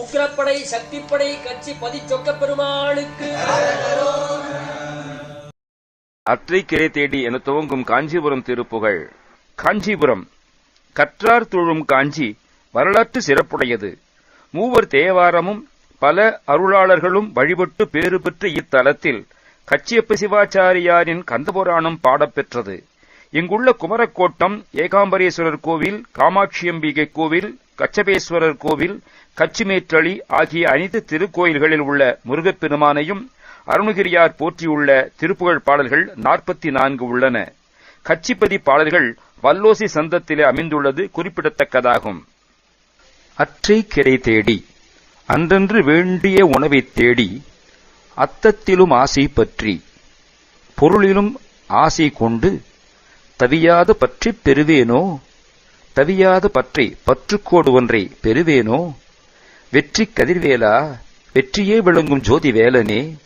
உக்கிரப்படை சக்திப்படை கட்சி பதிச்சொக்க பெருமாளுக்கு அற்றைக்கிரை தேடி என துவங்கும் காஞ்சிபுரம் திருப்புகழ். காஞ்சிபுரம் கற்றார் தொழும் காஞ்சி வரலாற்று சிறப்புடையது. மூவர் தேவாரமும் பல அருளாளர்களும் வழிபட்டு பேறு பெற்ற இத்தலத்தில் கச்சியப்ப சிவாச்சாரியாரின் கந்தபுராணம் பாடப்பெற்றது. இங்குள்ள குமரக்கோட்டம், ஏகாம்பரேஸ்வரர் கோவில், காமாட்சியம்பிகை கோவில், கச்சபேஸ்வரர் கோவில், கச்சிமேற்றளி ஆகிய அனைத்து திருக்கோயில்களில் உள்ள முருகப்பெருமானையும் அருணகிரியார் போற்றியுள்ள திருப்புகழ் பாடல்கள் 44 உள்ளன. கச்சிப்பதி பாடல்கள் வல்லோசி சந்தத்திலே அமைந்துள்ளது குறிப்பிடத்தக்கதாகும். அற்றை கிரை தேடி அன்றன்று வேண்டிய உணவைத் தேடி அத்தத்திலும் ஆசை பற்றி பொருளிலும் ஆசை கொண்டு தவியாத பற்றிப் பெறுவேனோ, தவியாத பற்றை பற்றுக்கோடு ஒன்றை பெறுவேனோ? வெற்றி கதிர்வேலா, வெற்றியே விளங்கும் ஜோதி வேலனே,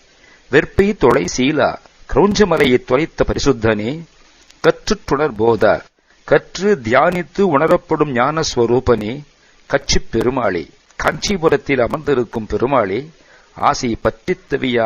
வெற்பை தொலை சீலா கிரௌஞ்சமலையைத் தொலைத்த பரிசுத்தனே, கற்றுற்றுணர் போதார் கற்று தியானித்து உணரப்படும் ஞானஸ்வரூபனே, கட்சிப் பெருமாளே, காஞ்சிபுரத்தில் அமர்ந்திருக்கும் பெருமாளே, ஆசை பற்றித் தவியா